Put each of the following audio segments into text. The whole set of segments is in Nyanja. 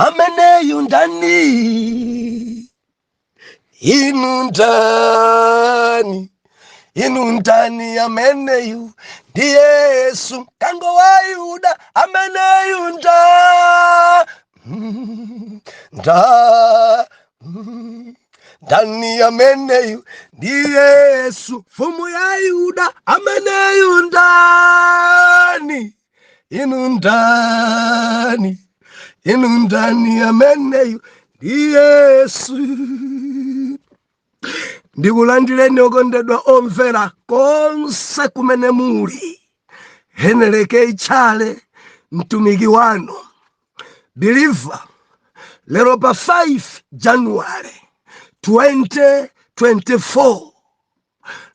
ameneyu ndani, inu ndani, inu ndani, ameneyu ndi Yesu kango wa Yuda, ameneyu ndani, ameneyu ndi Yesu mfumu ya Yuda, ameneyu ndani, inu ndani, inu ndani, ameneyu ndi Yesu. Ndikulandireni okondedwa omvera konse kumene muli. Heneleke ichale mtumiki wanu believer lero pa 5 January 2024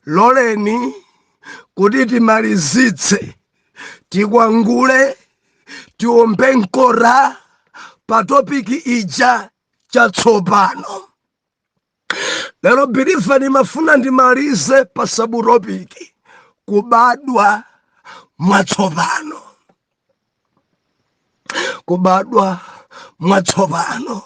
loleni kuti timalizitse, tikwangule, tiombe nkora pa topiki ija chatsopano. Lero believer nimafuna ndimalize pa sabutopiki kubadwa mwatsopano. Kubadwa mwatsopano.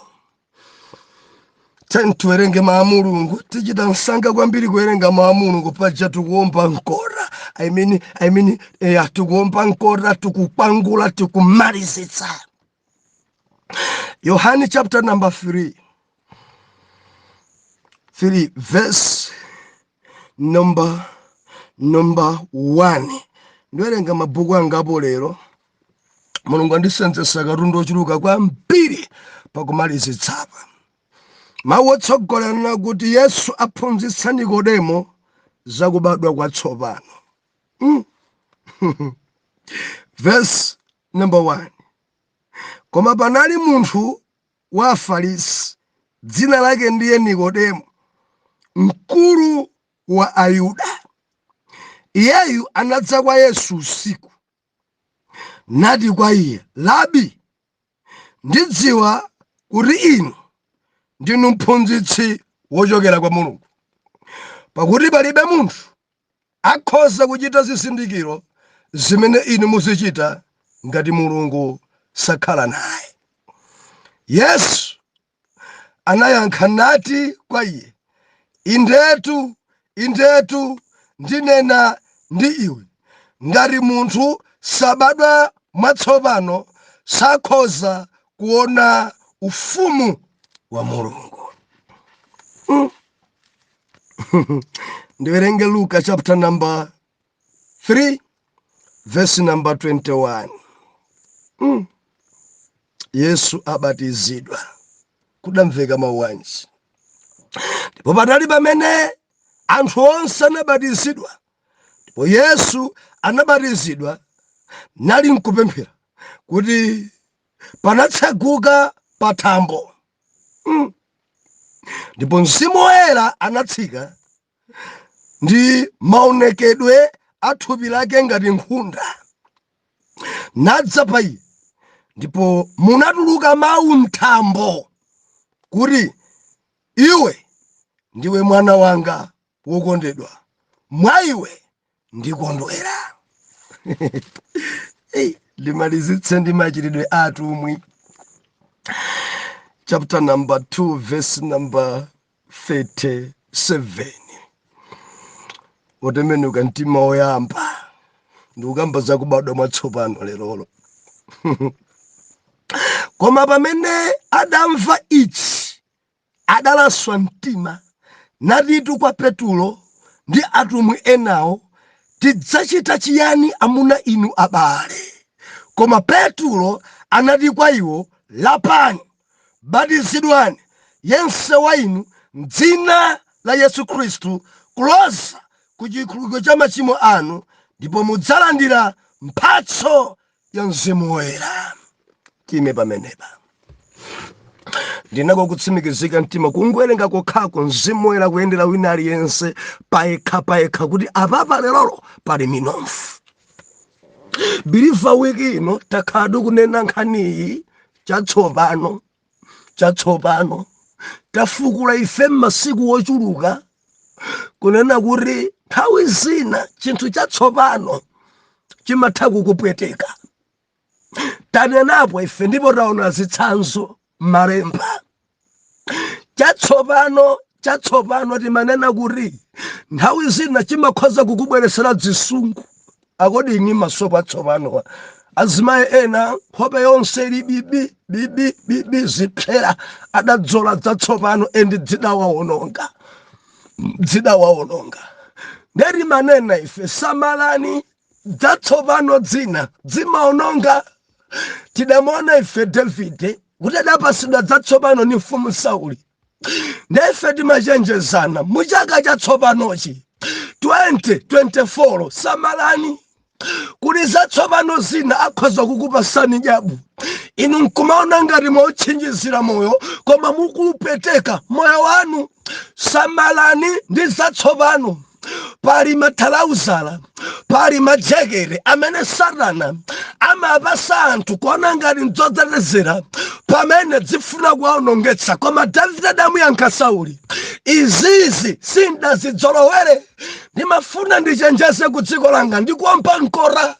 Tiwerenge mawu a Mulungu. Tichita msanga kwambiri kuwerenga mawu a Mulungu paja tikuomba nkora. Tikuomba nkora, tikukwangula, tikumalizitsa. Yohane chapter number 3 verse number 1. Ndiwerenga mabuku angapo lero. Mulungu andisenzesa katundu ochuluka kwambiri pakumalizitsapa. Mawu otsogolera kuti Yesu aphunzitsa Nikodemo zakubadwa kwatsopano. Verse number 1. Koma panali munthu wa Afarisi, dzina lake ndiye Nikodemo, mkulu wa Ayuda. Iyeyu anadza kwa Yesu usiku, nati kwa iye, Labi, ndidziwa kuti inu ndinu mphunzitsi wochokera kwa Mulungu, pakuti palibe munthu akhoza kuchita zizindikiro zimene inu muzichita ngati Mulungu sakhala naye. Yesu anayankha nati kwa iye, Indetu, indetu, ndinena ndi iwe, ngati munthu sabadwa mwatsopano sakhoza kuona ufumu wa Mulungu. Ndiwerenge Luka chapter number 3 verse number 21. Yesu abatizidwa. Kudamveka mawu anji. Ndipo patali pamene anthu onse anabatizidwa, ndipo Yesu anabatizidwa, nali nkupemphera kuti panatseguka pathambo. Ndipo Mzimu Woyera anatsika ndi maonekedwe a thupi lake ngati nkhunda, nadza pa iye, ndipo munatuluka mawu m'thambo kuti, iwe ndiwe mwana wanga wokondedwa, mwa iwe ndikondwera. Limalizitse ndi machitidwe a atumwi chapter number 2 verse number 37. Utembenuka mtima woyamba ndikukamba zakubadwa mwatsopano lerolo. Koma pamene adamva ichi, adalaswa mtima, natitu kwa Petulo ndi atumwi enawo, tidzachita chiyani amuna inu abale? Koma Petulo anati kwa iwo, lapani, batizidwani yense wa inu m'dzina la Yesu Khristu kuloza ku chikhululukiro cha machimo anu, ndipo mudzalandira mphatso ya Mzimu Woyera. Time pamenepa ndinako kutsimikizika mtima kungowerenga kokhako Mzimu Woyera kuyendera wina aliyense payekha kuti apapa lerolo pali minofu. Believer wiki ino takhala kunena nkhaniyi chatsopano tafukula ife m'masiku wochuluka kunena kuti nthawi zina chinthu chatsopano chimatha kukupweteka. Tanenapo ife ndipo taona zitsanzo malemba. Chatsopano timanena kuti nthawi zina chimakhoza kukubweresera zisungu. Akodi ini masopo atsopano azimayi ena nkhope yonse ili bibi zipsera adadzola zatsopano endi dzidawawononga. Nderi manena ife samalani zatsopano dzina dzimaononga. Tidamona ife Davide kuti adapasidwa zatsopano ni mfumu Sauli. Nefe timachenjezana muchaka chatsopanochi 2024 samalani kuti zatsopano zina akhoza kukupasani jabu. Inu nkumaona ngati mwauchinjizira moyo koma mukupeteka moyo wanu. Samalani ndi zatsopano. Pali mathalauzala, pali majekere amene Satana amapasa anthu kuona ngati ndzodzetezera pamene dzifuna kuwaonongetsa. Koma Davide adamuyankha Sauli, izizi sindazidzolowere. Ndimafuna ndichenjeze ku dziko langa ndikuomba nkora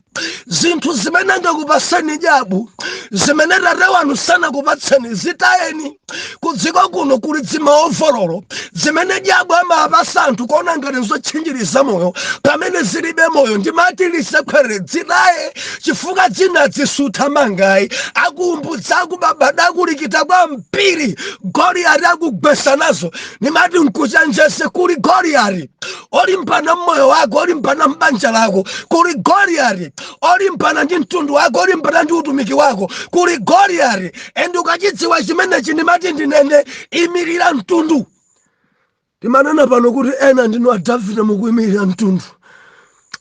zinthu zimene angakupaseni jabu, zimene tate wanu sanakupatseni zitayeni. Ku dziko kuno kuli dzimaovololo zimene jabu amapasa anthu kuona ngati nzotchinjiriza moyo pamene zilibe moyo. Ndimati lisekhwere dzitaye chifukwa dzina dzisutha mangayi akumbudza akubabada akulikita kwa mpiri Goliati akugwesa nazo. Ndimati nkuchenjeze kuli Goliati olimbana mmoyo wako, olimbana mbanja lako, kuli Goliati olimbana ndi mtundu wako, olimbana ndi utumiki wako, kuli Goliati. Endi ukachidziwa chimenechi ndimati ndinene imirira mtundu. Timanena pano kuti ena ndinu a Davide mukuyimirira mtundu.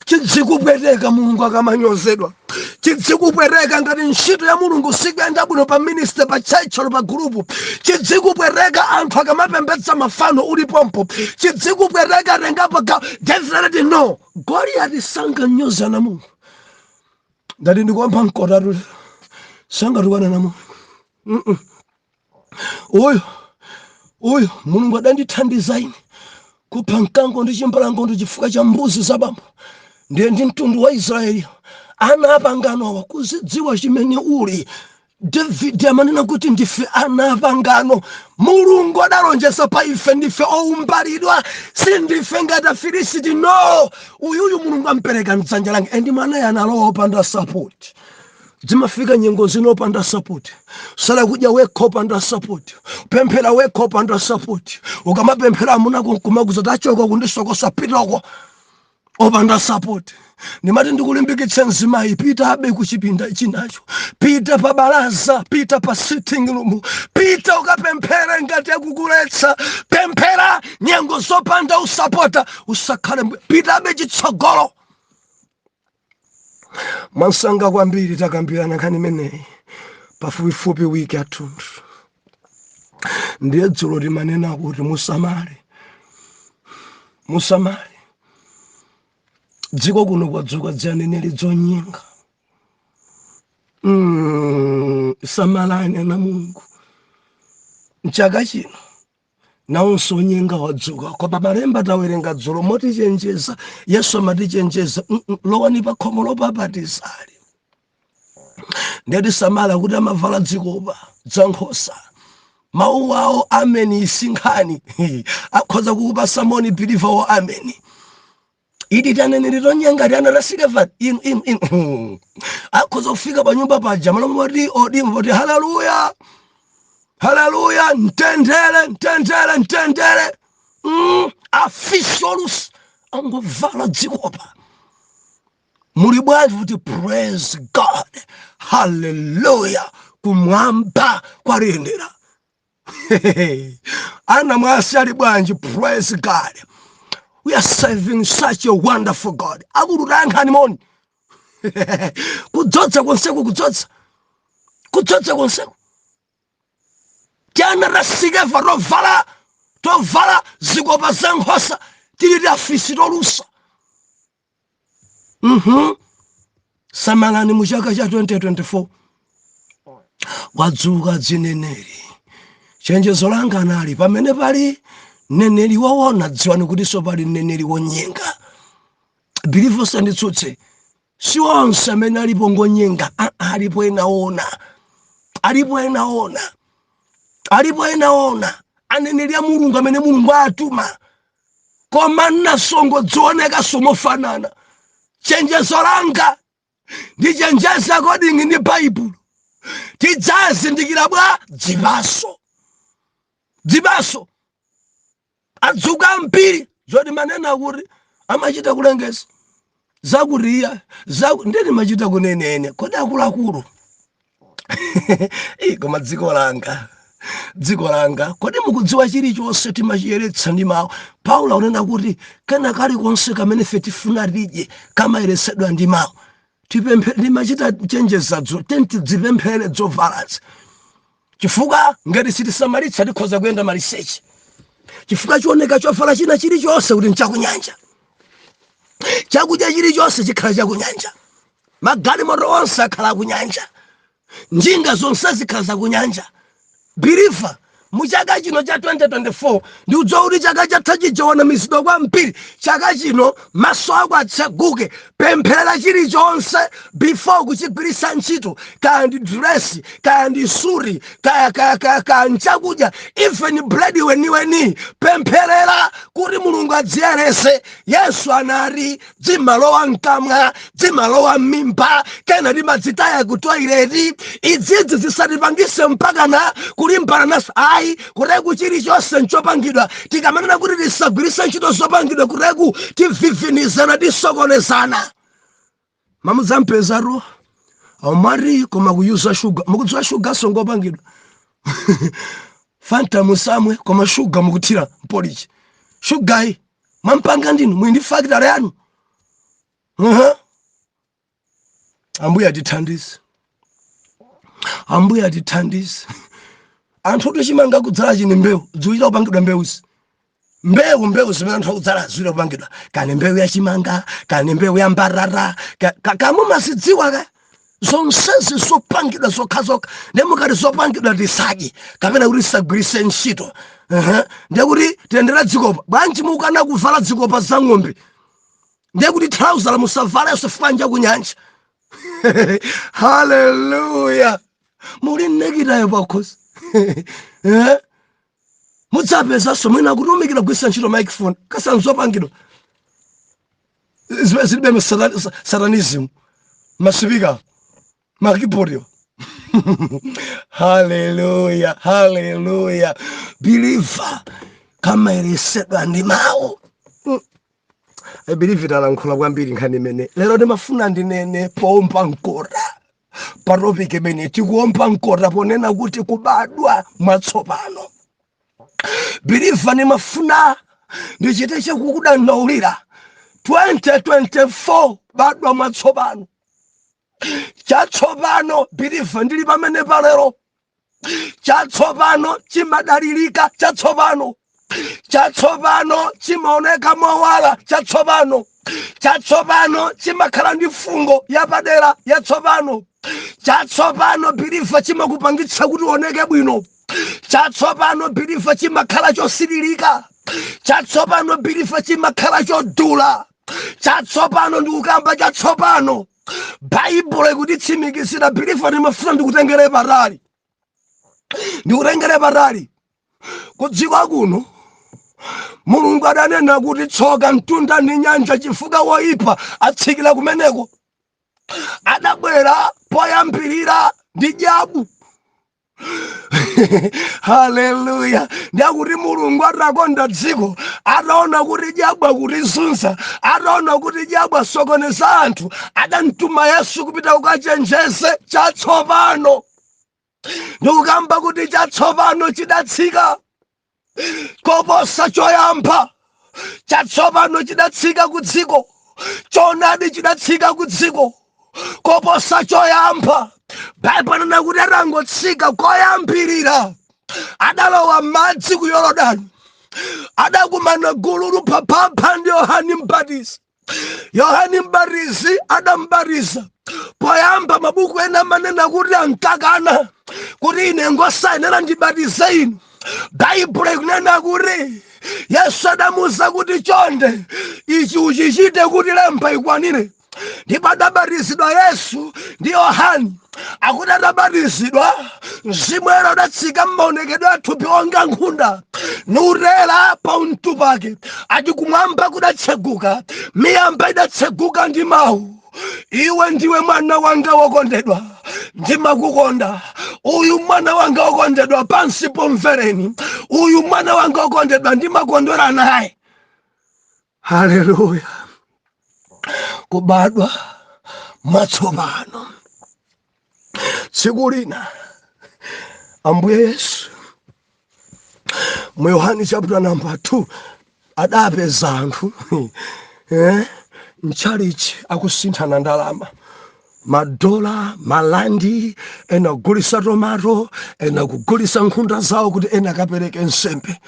Chidzikupweteka Mulungu akamanyozedwa. Chidzikupweteka ngati ntchito ya Mulungu sikuyenda bwino pa minister, pa church, pa group. Chidzikupweteka anthu akamapembedza mafano ulipompo. Chidzikupweteka rengapo Davide no. Goliati sanganyoza na Mulungu. Ngati ndikuomba nkotatu sangatukwana na Mulungu. Uyo Mulungu adandithandiza ine kupha mkango ndi chimbalangondo chifukwa cha mbuzi za bambo. Ndiye ndi mtundu wa Israeli ana apangano wakuzidziwa chimene uli. Davide amanena kuti ndife ana apangano. Mulungu adalonjeza pa ife ndife oumbalidwa, sindife ngati Afilisti no. Uyuyu Mulungu ampereka mdzanja langa. Endi mwanaye analowa opanda support. Zimafika nyengo zinopanda support. Sala kudya wekho opanda support. Pemphera wekho opanda support. Ukamapemphera amuna kumakuza tachoka kundisokosa pitoko opanda support. Ndimati ndikulimbikitsa mzimayi pita abe kuchipinda chinacho. Pita pa baraza, pita pa sitting room. Pita ukapemphera ngati akukuletsa. Pemphera nyengo zopanda usapota. Usakhale pita abe chitsogolo. Mansanga kwambiri takambirana nkhani imeneyi pafupifupi wiki athunthu. Ndiye dzulo timanena kuti musamale. Dziko kuno kwadzuka dzianeneri dzonyenga. Samalani na Mulungu. Mchaka chino nawonso nyenga wadzuka. Koma malemba tawerenga dzulo motichenjeza. Yesu amatichenjeza. Lowani pa khomo lopabatizali. Ndiye samala kuti amavala dzikopa za nkhosa. Mawu awo ameni isinkhani. Akhoza kukupa samoni believer wo ameni. Idi taneneri tonyenga tiana rasikeva in. Akhoza kufika pa nyumba paja malamu wati odimva kuti haleluya. Hallelujah, ntendele. Officials angovala dzikopa. Muli bwanji kuti praise God. Hallelujah. Kumwamba kwarendera. Ana mwasi ali bwanji praise God. We are serving such a wonderful God. Akututanga hanimoni. Kudzodza konseku. Tiana rasikeva tovala zikopa za nkhosa tili afisi tolusa. Samalani muchaka cha 2024 wadzuka dzineneri. Chenjezo langa anali pamene pali neneri waona dziwani kuti so pali neneri wonyenga. Believe sanditsutse. Si wonse amene alipo ngonyenga alipo enaona. alipo enaona aneneri a mulungu amene mulungu atuma koma nasongo dzioneka somofanana. Chenjezo langa ndi chenjeza according ndi Bible. Tidzazindikira bwa dzibaso adzuka ambiri zoti manena kuti amachita kulengeza zakuriya ndeni machita kunenene kodi akuluakulu. Koma dziko langa kodi mukudziwa chilichonse timachiyeretsa ndi mawu. Paulo anena kuti kena kalikonse kamene ife tifuna tidye kamayeretsedwa ndi mawu. Timachita chenjezadzo tenti dzipemphere dzovaladza chifukwa ngati sitisamalitsa tikhoza kuyenda maliseche. Chifukwa chioneka chovala china chilichonse kuti nchakunyanja, chakudya chilichonse chikhala chakunyanja, magalimoto onse akhala kunyanja, njinga zonse zikhala zakunyanja. Believer muchaka chino cha 2024 ndi udziwa kuti chaka chatha chijaona mizido kwambiri. Chaka chino maso ako atseguke, pempherera chilichonse before kuchigwiritsa ntchito, kaya ndi dress, kaya ndi suri, kaya nchakudya, even bread weniweni pempherera kuti mulungu adziyerese. Yesu anati dzimalowa mkamwa, dzimalowa m'mimba, kena timadzitaya ku toilet. Idzidzi zisatipangise mpaka na kulimbana naso. Kureku chilichonse nchopangidwa tikamanena kuti tisagwiritse ntchito zopangidwa kureku tivivinizana tisokonezana. Mamudzampezaro amari koma kuyuza sugar. Mukudziwa sugar songopangidwa. Fanta musamwe koma sugar mukutira mpolichi. Sugar mampanga ndinu mwindi factory yanu. Ambuya atithandize. Anthu tichimanga kudzala chini mbewu dziwira kupangidwa mbewuzi. Mbewu zimene anthu akudzala ziwira kupangidwa kani mbewu ya chimanga, kani mbewu ya mbarara, kamu masidziwa zonsezi zopangidwa zokhazokha. Ndemukati zopangidwa tisadye kapena kuti tisagwiritse ntchito. Ndiye kuti tiyendera dzikopa. Bwanji mukana kuvala dzikopa za ng'ombe, ndiye kuti trouser musavala yosefanja kunyanja. Hallelujah. Muli nekitayo pakhosi. Mudzapeza somwina kutumikira kugwiritsa ntchito microphone kasanzopangidwa zilibe satanism masipika makeyboard. Hallelujah. Believer kamayeretsedwa ndi mawu. I believe it alankhula kwambiri nkhani imene lero ndimafuna ndinene pompa nkora patopiki imene tikuompa nkora ponena kuti kubadwa mwatsopano. Believer ndimafuna ndichite chakukudandaulira 2024 badwa mwatsopano. Chatsopano believer ndili pamene palero. Chatsopano chimadalirika. Chatsopano chimaoneka mowala. Chatsopano chimakhala ndi fungo yapadera yatsopano. Chatsopano believer chimakupangitsa kuti uoneke bwino. Chatsopano believer chimakhala chosiririka. Chatsopano believer chimakhala chodula. Chatsopano ndi ukamba chatsopano. Bible ikutitsimikizira believer ndimafuna ndikutengere patali. Kudziko kuno Mulungu adanena kuti tsoka mtunda ndi nyanja chifukwa woipa atsikira kumeneko. Adabwera poyambirira ndi jabu. Hallelujah. Ndiyakuti Mulungu atakonda dziko, ataona kuti jabu akutizunza, ataona kuti jabu asokoneza anthu, adamtuma Yesu kupita kukachenjeze chatsopano. Ndikukamba kuti chatsopano chidatsika koposa choyamba. Chatsopano chidatsika ku dziko. Choonadi chidatsika ku dziko koposa choyamba. Bible inena kuti atangotsika koyambirira adalowa madzi ku Yorodani. Adakumana gulu luphapha ndi Yohane Mbatizi adambatiza. Poyamba mabuku ena manena kuti ankakana kuti ine ngosayenera ndibatize inu. Bible ikunena kuti Yesu adamuwuza kuti chonde ichi uchichite kuti lemba ikwanire. ndipo adabatizidwa Yesu ndi Yohane. Akuti adabatizidwa mzimu woyera udatsika m'maonekedwe a thupi onga nkhunda nutera pa mtu pake. Ati kumwamba kudatseguka, miyamba idatseguka ndi mawu, iwe ndiwe mwana wanga wokondedwa, ndimakukonda. Uyu mwana wanga wokondedwa, pansi pomvereni. Uyu mwana wanga wokondedwa, ndimakondwera naye. Haleluya. Kubadwa mwatsopano. Tsiku lina Ambuye Yesu mu Yohane chapter number 2 adapeza anthu mchalichi akusinthana ndalama, madola, malandi, ena kugulisa tomato, ena kugulisa nkhunda zawo kuti ena akapereke nsembe.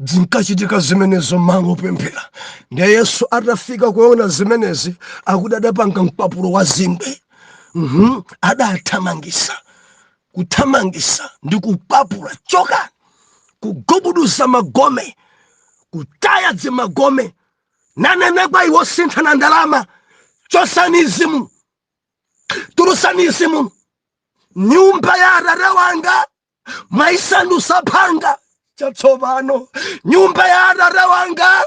Zinkachitika zimenezo malo pemphera. Ndiye Yesu atafika kuona zimenezi, akuti adapanga mpapulo wa zingwe. Adathamangisa. Kuthamangisa ndi kupapula choka, kugubuduza magome, kutaya zimagome, nanenekwa iwo sinthana ndalama, chosanizimu, turusanizimu. Nyumba ya Atate wanga mwaisandusa phanga chatsopano. Nyumba ya Atate wanga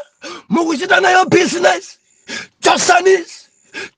mukuchita nayo business.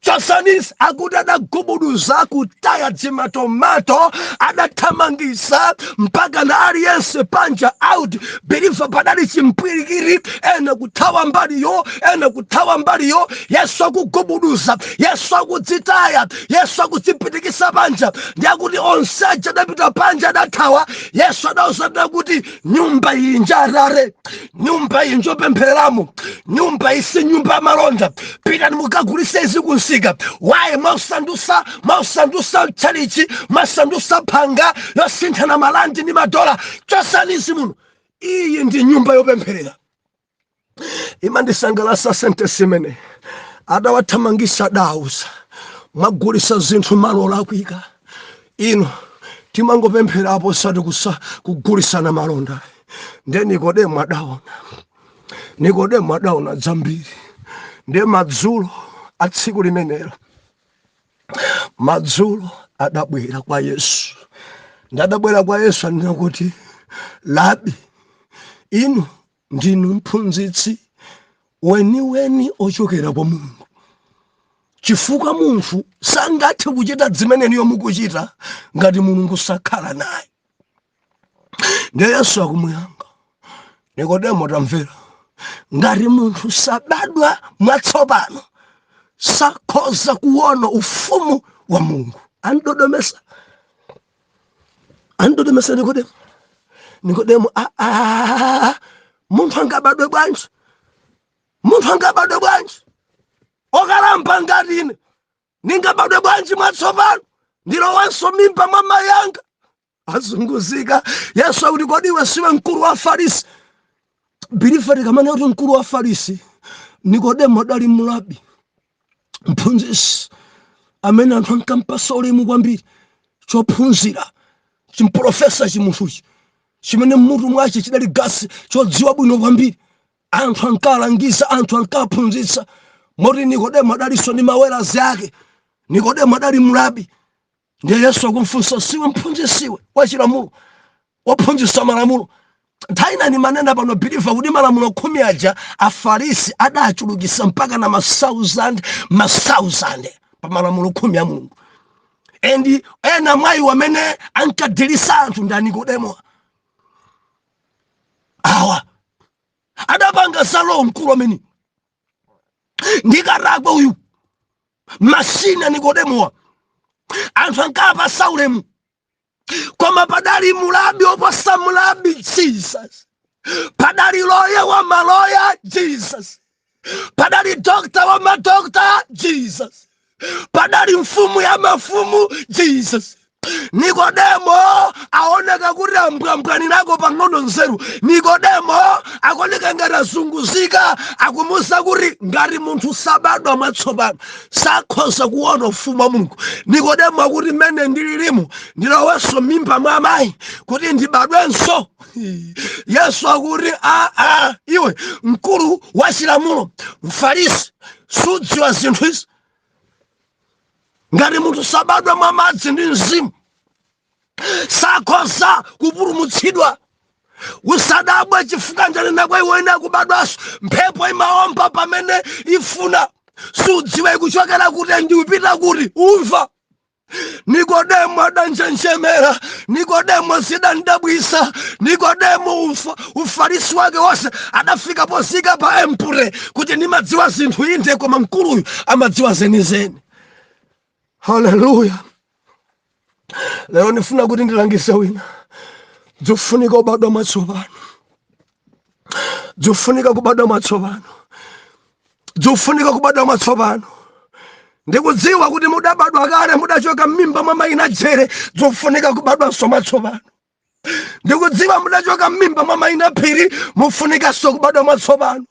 Chosanisi akuti adagubuduza kutaya zimatomato, adathamangisa mpaka na aliyense panja out. Believer padali chimpwirikiri, ena kuthawa mbaliyo, ena kuthawa mbaliyo. Yesu akugubuduza, Yesu akudzitaya, Yesu akudzipitikisa panja. Ndi akuti onseja adapita panja adathawa. Yesu adawuzana kuti nyumba iyi njarare, nyumba iyi njopemphereramo, nyumba isi nyumba malonda. Pitani mukagulise izi kunsika. Waye mausandusa chalichi, masandusa phanga yosinthana malandi ni madola. Chosanisi muno. Iyi ndi nyumba yopempherera. Imandisangalasa sente simene adawathamangisa dausa, magulisa zinthu malo akuika. Ino timangopempherapo sati kugulisana malonda. Ndiye Nikodemo adaona dzambiri. Ndiye madzulo atsiku limenelo, madzulo adabwera kwa Yesu. Ndadabwera kwa Yesu anena kuti, Labi, inu ndinu mphunzitsi weni ochokera kwa Mulungu. Chifukwa munthu sangathe kuchita zimeneniyo mukuchita ngati Mulungu sakhala naye. Ndiye Yesu akumuyankha, Nikodemo tamvera, ngati munthu sabadwa mwatsopano sakhoza kuona ufumu wa Mulungu. Andodomesa Nikodemo, munthu angabadwe bwanji? Okalamba ngati ine ningabadwe bwanji mwatsopano? Ndilowanso mimba mwa mayi anga. Azunguzika. Yesu akuti, kodi iwe siwe mkulu wa Farisi? Bilifa likamane kuti mkulu wa Farisi, Nikodemo adali mulabi, mphunzitsi amene anthu ankampasa ulemu kwambiri, chophunzira, chimprofesa chimunthuchi, chimene mmutu mwace chidali gasi chodziwa bwino kwambiri. Anthu ankalangiza, anthu ankaphunzitsa. Moti Nikodemo adalinso ndi mawerazi ake. Nikodemo adali mulabi. Ndiye Yesu akumfunsa, siwe mphunzitsiwe wachilamulo, wophunzitsa malamulo? Taina ni manena pano biliva kuti malamulo 10 aja Afarisi adachulukisa mpaka na masauzande pa malamulo 10 ya Mulungu. Endi ena mwayi wamene ankadilisa anthu ndi Nikodemo. Awa adapanga salo mkulu amene ndikaragwa uyu mashina Nikodemo. Anthu ankapa saulemu, koma padali mulabi oposa mulabi, Jesus. Padali loya wa maloya, Jesus. Padali dokta wa madokta, Jesus. Padali mfumu ya mafumu, Jesus. Nikodemo aoneka kuti ambwambwani nako pang'ono nzeru. Nikodemo akoneka ngati azunguzika, akumusa kuti ngati munthu sabadwa mwatsopano sakhoza kuona ufumu wa Mulungu. Nikodemo akuti mene ndililimu ndilowenso mimba mwa amayi kuti ndibadwenso. Yesu akuti iwe mkulu wa chilamulo, Mfarisi, sudziwa zinthu izi? ngati munthu sabadwa mwa madzi ndi mzimu sakhoza kupulumutsidwa. Usadabwe chifukwa njanena kwa iwe ena kubadwaso mphepo imaomba pamene ifuna, sudziwe kuchokera kuti ndiupita kuti umva. Nikodemo adanjenjemera, Nikodemo zidandabwisa, Nikodemo ufarisi wake wose adafika posika pa empure kuti nimadziwa zinthu inde koma mkuluyu amadziwa zenizeni. Haleluya. Lero nifuna kuti ndilangise wina. Dzofunika kubadwa mwatsopano. Dzofunika kubadwa mwatsopano. Dzofunika kubadwa mwatsopano. Ndikudziwa kuti mudabadwa kale, mudachoka m'mimba mwa mayi Jere, dzofunika kubadwanso mwatsopano. Ndikudziwa mudachoka m'mimba mwa mayi Phiri, mufunikanso kubadwa mwatsopano.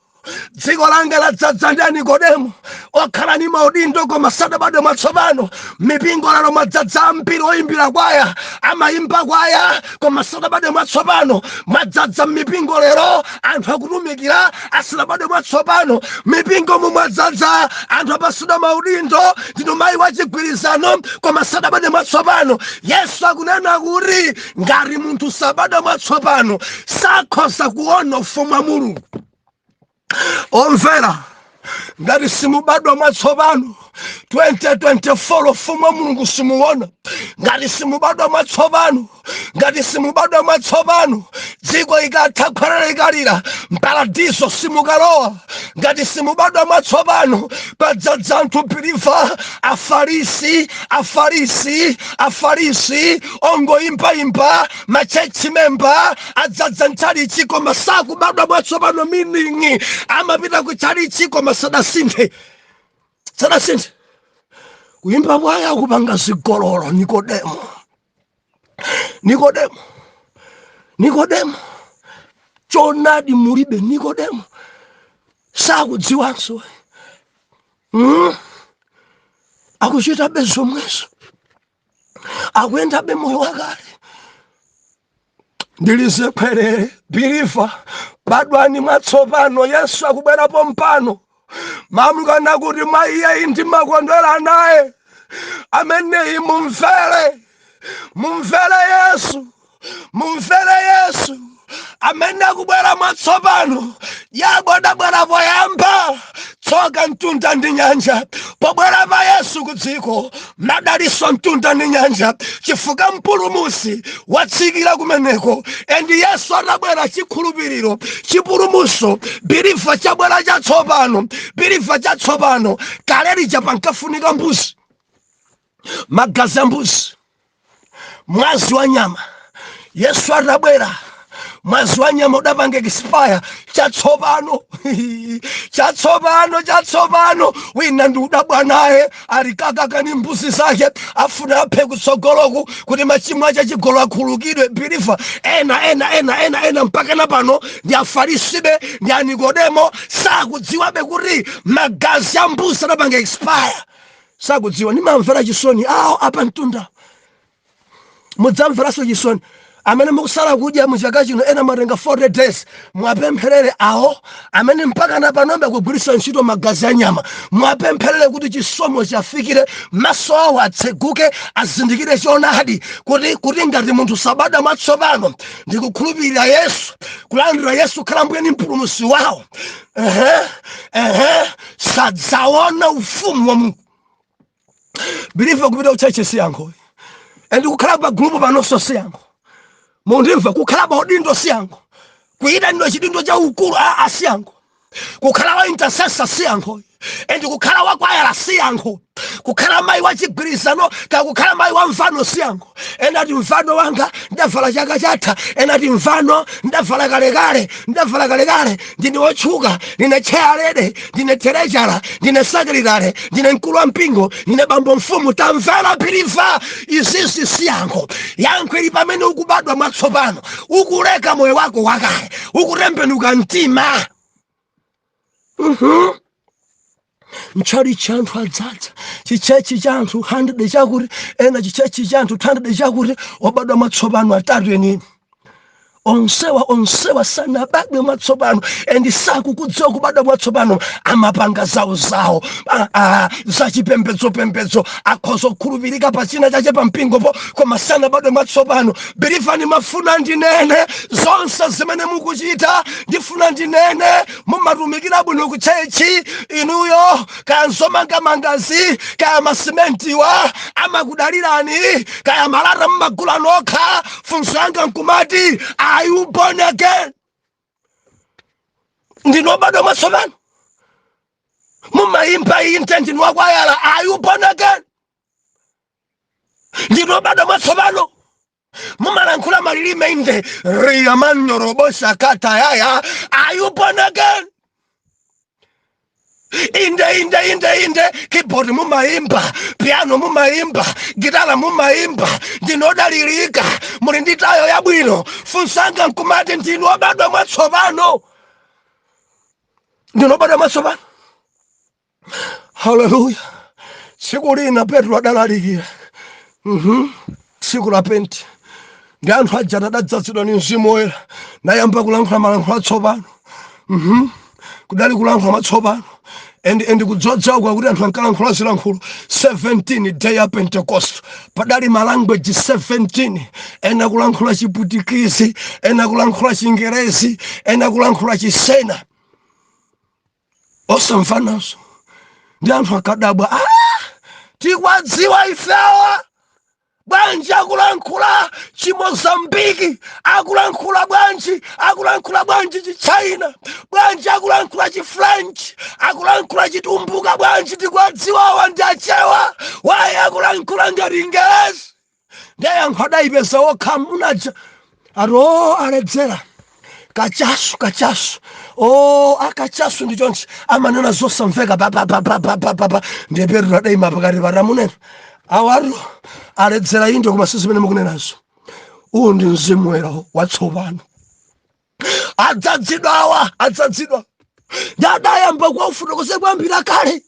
Dziko langa ladzaza ndi Nikodemo okhala ni maudindo koma sadabadwa mwatsopano. Mipingo lero mwadzaza ambiri oyimbira kwaya, amayimba kwaya koma sadabadwa mwatsopano. Mwadzaza mipingo lero anthu akutumikira asadabadwa mwatsopano. Mipingo mwadzaza anthu apasula maudindo ndinu mayi wachigwirizano koma sadabadwa mwatsopano. Yesu akunena kuti ngati munthu sabadwa mwatsopano sakhoza kuona ufumu wa Mulungu. Omvera, ngati simubadwa mwatsopano 2024 ufumu wa Mulungu simuona. Ngati simubadwa mwatsopano, ngati simubadwa mwatsopano, dziko ikatha khwalala ikalira mparadiso simukalowa. Ngati simubadwa mwatsopano, padzadza anthu piliva afarisi ongoyimbayimba machechi memba adzadza mchalichi koma sakubadwa mwatsopano, meaning amapita ku chalichi koma sadasinthe. Kuyimba kwaya kupanga zigololo. Nikodemo chonadi mulibe. Nikodemo sakudziwanso. Akuchita bezomweso, akuyenda be moyo wakale. Ndilize kwerere biliva badwani mwatsopano. Yesu akubwerapo mpano. Mamukana kuti maiye ndi makondwera naye. Ameneyi mumvere Yesu, amene akubwera mwatsopano. Yabwera poyamba tsoka mtunda ndi nyanja. Pobwera pa Yesu kudziko madaliso mtunda ndi nyanja, chifukwa mpulumusi watsikira kumeneko. Endi Yesu atabwera chikhulupiriro, chipulumuso, biliva chabwera chatsopano. Kale lija pankafunika mbuzi, magazi a mbuzi, mwazi wa nyama. Yesu atabwera mwazi wa nyama udapanga expire. Chatsopano wina ndi udabwa naye alikakakani mbuzi zake afuna aphe kutsogoloku kuti machimo acha chigolo akhululukidwe. Biliva ena mpaka na pano ndi afarisibe ndi Nikodemo sakudziwabe kuti magazi a mbuzi adapanga expire. Sakudziwa. Nimamvera chisoni awo apa mtunda. Mudzamveraso chisoni amene mukusala kudya muchaka chino ena matenga 40 days. Mwapempherere awo amene mpaka na panombe kugwiritsa ntchito magazi a nyama. Mwapempherere kuti chisomo chafikire, maso awo atseguke, azindikire choonadi kuti ngati munthu sabadwa mwatsopano ndi kukhulupirira Yesu, kulandira Yesu khala Mbuye ndi mpulumutsi wawo, sadzaona ufumu wa Mulungu. Biliva kupita kucheche siyankho. Endi kukhala pa group panonso siyankho. Mundimva kukhala pa udindo siyankho. Kuyida ndo chidindo cha ukulu siyankho. Kukhala wa intercessor siyankho. Endi kukhala wa kwaya siyankho. Kukhala mayi wa chigwirizano kukhala mayi wa mfano siyankho. Enati mfano wanga ndavala chaka chatha. Enati mfano ndavala kalekale. Ndine wotchuka, ndine chairlady, ndine treasurer, ndine secretary, ndine mkulu wa mpingo, ndine bambo mfumu. Tamvera biliva, izizi siyankho. Yankho ili pamene ukubadwa mwatsopano, ukuleka moyo wako wakale, ukutembenuka mtima. Mchali chantu adzadza, chichechi chantu 100 chakuti, ena chichechi chantu 100 chakuti, wabadwa mwatsopano atatu yenini. onsewa sanabadwe mwatsopano and sakukudziwa kubadwa mwatsopano amapanga zawo zachipembedzo akhoza kukhulupirika pachina chache pampingopo koma sanabadwe mwatsopano. Bilivani mafuna ndinene zonse zimene mukuchita, ndifuna ndinene mumatumikira bwino ku chechi inuyo, kaya nzomangamangazi, kaya masimentiwa amakudalirani, kaya malata mmagula nokha. Funso yanga nkumati, are you born again? Ndinobadwa mwatsopano? Mumayimba intenti nwakwayala, are you born again? Ndinobadwa mwatsopano? Mumalankhula malilime inde riyamanyo robosha kata yaya, are you born again? Inde keyboard mumayimba, piano mumayimba, gitara mumayimba, ndinodalirika, muli ndi tayo yabwino. Funso yanga nkumati, ndinobadwa mwatsopano? Ndinobadwa mwatsopano? Hallelujah. Tsiku lina Petro adalalikira, tsiku la Penti, ndi anthu aja adadzazidwa ndi Mzimu Woyera nayamba kulankhula malankhula atsopano. Kudali kulankhula matsopano and kudzodza kwa kuti anthu ankalankhula zilankhulo 17 day ya Pentecost. Padali malanguage 17, ena kulankhula Chiputikisi, ena kulankhula Chingerezi, ena kulankhula Chisena osamvanazo. Ndi anthu akadabwa, tikwadziwa ifewa bwanji akulankhula Chimozambiki, akulankhula bwanji Chichina, bwanji akulankhula Chifrench, akulankhula Chitumbuka, bwanji tikwadziwa ndi achewa, waye akulankhula ngati Ingerezi. Ndiye anthu adayipeza okha munaja aro aledzera kachasu akachasu ndi chonchi amanena zosamveka ndiye Petro adayima pakati paramunena awaru aledzera inde koma sizimene mukunenazo. Uwu ndi Mzimu Woyera watsopano. Adzadzidwa ndi adayamba kuwafotokozera kwambiri kale.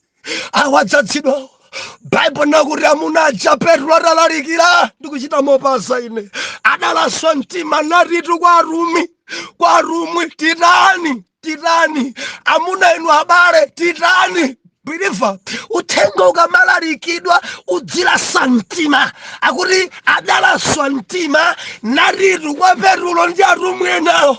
Adzadzidwa Bible nakuti amunaja Petro adalalikira ndikuchita mopasa ine, adalaswa mtima natitu kwa Arumi titani amuna inu abale titani. Believer, uthenga ukamalalikidwa udzilasa mtima, akuti adalaswa mtima natitu kwa Petro ndi Arumi enawo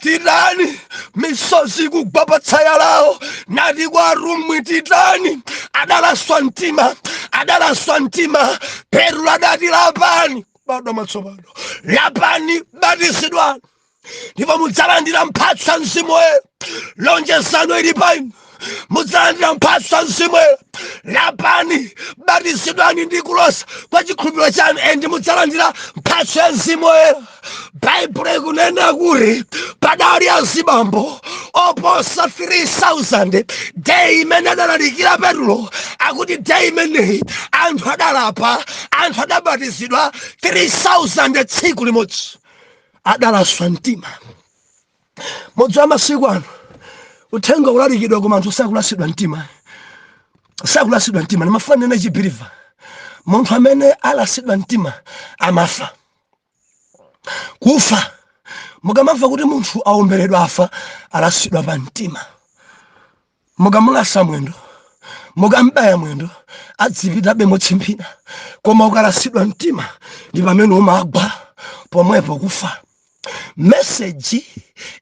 titani misozi kugwa pa tsaya lawo nati kwa Arumi titani. Adalaswa mtima Petro adati lapani badwa matsopano, lapani batizidwani ndipo mudzalandira mphatso ya Mzimu Woyera. Lonjezano ili pa inu, mudzalandira mphatso ya Mzimu Woyera. Lapani batizidwani ndi kulosa kwa chikhulupiriro chanu and mudzalandira mphatso ya Mzimu Woyera. Bible ikunena kuti padali azibambo oposa 3,000 day imene adalalikira Petro, akuti day imeneyi anthu adalapa, anthu adabatizidwa 3,000 tsiku limodzi. Adalaswa mtima. Modzi wa masiku ano uthenga ulalikidwa koma anthu sakulasidwa mtima. Nimafanana chibiriva, munthu amene alasidwa mtima amafa. Kufa mukamamva kuti munthu aomberedwa afa, alasidwa pa mtima. Mukamulasa mwendo, mukambaya mwendo, adzipitabe motsimphina, koma ukalasidwa mtima ndi pamene umagwa pomwepo kufa. Message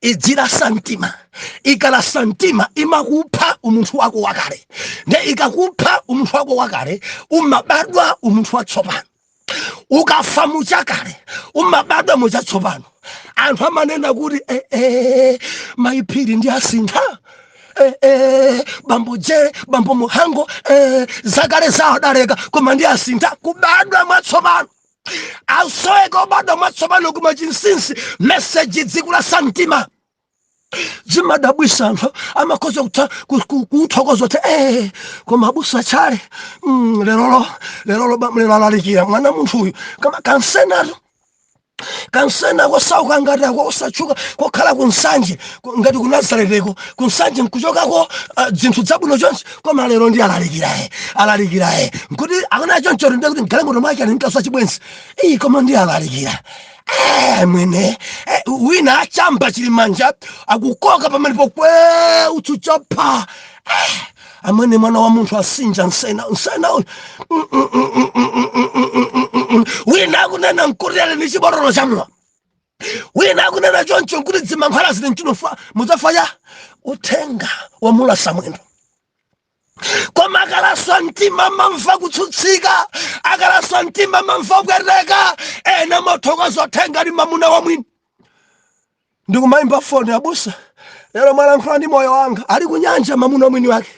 idzilasa mtima, ikalasa mtima imakupha umunthu wako wakale, ndi ikakupha umunthu wako wakale umabadwa umunthu watsopano. Ukafa muchakale umabadwa muchatsopano. Anthu amanena kuti mayiphiri ndi asintha, bambo jere bambo muhango zakale zawo adaleka koma ndi asintha. Kubadwa mwatsopano asoeka ubadwa mwatsopano kuma chinsinsi. Message dzikulasa mtima. Zimadabwisa anthu amakhoza kuthokoza kuti koma abusa chale lero alalikira mwana munthu uyu kama kansena kosauka ngati ako osachuka kokhala kunsanje ngati ku Nazareteko kunsanje nkuchokako zinthu zabwino chonse koma lero ndi alalikira nkuti akana choncho ndi kuti nkhalango tomwe achani nkaswa chibwenzi koma ndi alalikira mwene wina achamba chilimanja akukoka pamalipo kwe uchuchapa amwene mwana wa munthu asinja nsena wina akunena nkurele ni chibororo chamwa wina akunena choncho nkuti dzimankhwala zili mchinofa mudzafaya uthenga wa mulasa mwendo. Koma akalaswa mtima mamva kutsutsika, akalaswa mtima mamva kukereka, ena mothokoza uthenga ni mamuna wa mwini. Ndikumayimba foni abusa, lero mwalankhula ndi moyo wanga, ali kunyanja mamuna wa mwini wake.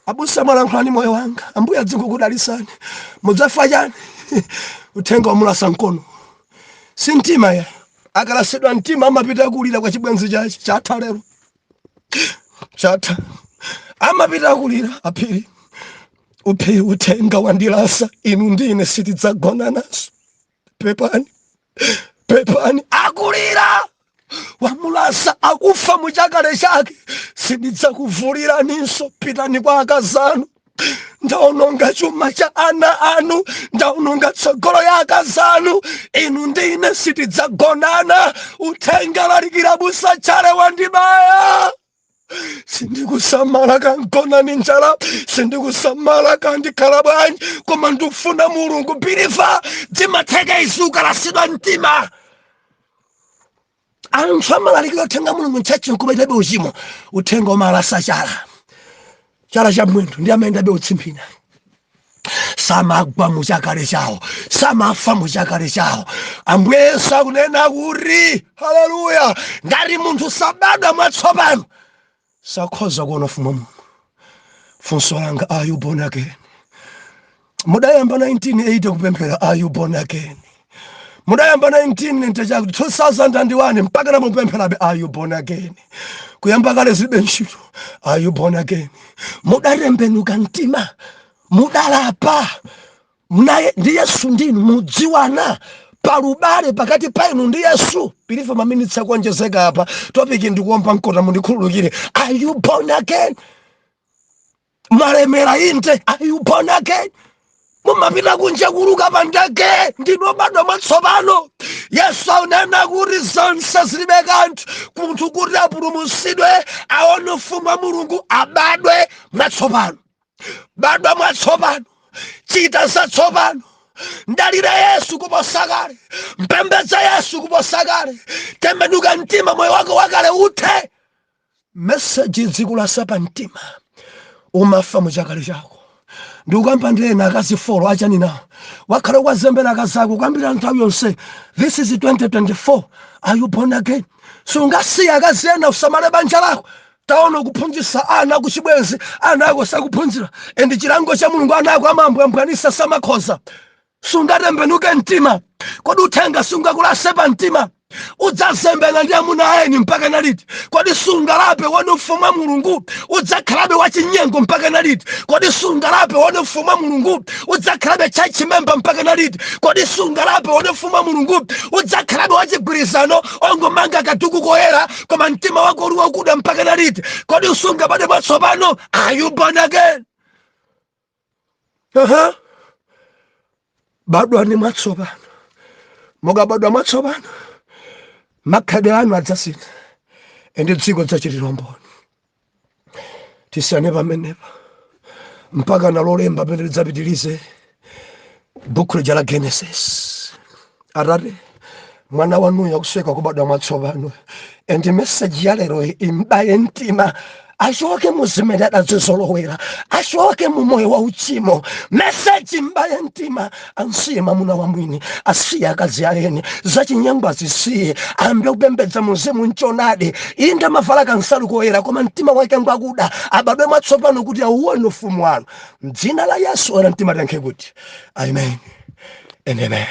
Abusa mwalankhula ndi moyo wanga, ambuya adzikukudalisani, mudzafayani uthenga wa mulasa mkono. Si mtima ya, akalasidwa mtima amapita kulira kwa chibwenzi chachi, chatha lero. Chatha. Amapita kulira apiri upiri uthenga wandilasa inu ndine sitidzagona naso. Pepani akulira wamulasa akufa muchakale chake sindidzakuvulira ninso. Pitani kwa akazanu, ndaononga chuma cha ana anu, ndaononga tsogolo ya akazanu, inu ndine sitidzagonana. Uthenga lalikira busa chale wandibaya. Sindikusamala kankona ninjala, sindikusamala kandikhala bwanji, koma ndikufuna Mulungu biliva dzimatheka izuka lasidwa mtima. Anthu amalalikira uthenga Mulungu mchachi nkumaitabe uchimo. Uthenga umalasa chala cha mwendo ndi amayendabe utsimpina. Samagwa muchakale chawo, samafa muchakale chawo. Ambuye Yesu akunena kuti haleluya, ngati munthu sabadwa mwatsopano sakhoza kuona ufumu wa Mulungu. Funso langa, are you born again? Mudayamba 1980 kupemphera, are you born again? Mudayamba 2001 mpaka na mupempherabe, are you born again? Kuyamba kale zilibe ntchito, are you born again? Mudatembenuka mtima, mudalapa, mnaye ndi Yesu ndinu mudziwana. Palubale pakati painu ndi Yesu. Bilifa maminitsi akuonjezeka apa. Topic ndikuomba mkota mundikhululukire. Are you born again? Malemera inte, are you born again? Mumapita kunja kuluka pandeke, ndinobadwa mwatsopano. Yesu akunena kuti zonse zilibe kanthu, munthu kuti apulumutsidwe aone ufumu wa Mulungu abadwe mwatsopano. Badwa mwatsopano, chita zatsopano. Ndalira Yesu kuposa kale, mpembedza Yesu kuposa kale, tembenuka mtima moyo wako wakale uthe. Message zikulasa pa mtima, umafa muchakale chako. Ndikukamba ndilena akazi folo achani nawo, wakhala kwazembera akazako kwambira nthawi yonse. This is 2024, are you born again? Sungasiya akazi ena usamale banja lako. Taona kuphunzitsa ana kuchibwenzi, ana ako sakuphunzira, endi chilango cha Mulungu ana ako amambwambwanisa samakhoza. Sungatembenuke mtima, kodi uthenga sungakulase pa mtima. Udzazembera ndi amuna eni mpaka naliti? Kodi sungalape wone ufumu wa Mulungu udzakhalabe wachinyengo mpaka naliti? Kodi sungalape wone ufumu wa Mulungu udzakhalabe chachimemba mpaka naliti? Kodi sungalape wone ufumu wa Mulungu udzakhalabe wachigwirizano ongomanga katuku koyera koma mtima wako uli wakuda mpaka naliti? Kodi usungabadwe mwatsopano? Are you born again? Badwa ni mwatsopano. Mukabadwa mwatsopano, makhalidwe anu adzasintha, ende dziko lidzachitidwa mboni. Tisiyane pamenepa mpaka nalolemba pamene lidzapitirize buku lija la Genesis. Atate, mwana wanuyo akusweka kubadwa mwatsopano, ende message ya lero imbaye mtima. Achoke muzimene adazizolowera, achoke mu moyo wa uchimo. Message imbaye mtima, ansiye mamuna wa mwini, asiye akazi eni, zachinyengo azisiye, ambe kupembedza muzimu nchonade. Inda mavala kansalu koyera koma mtima wake ngwakuda, abadwe mwatsopano kuti auone ufumu wanu. M'dzina la Yesu ora mtima tankhe kuti amen and amen.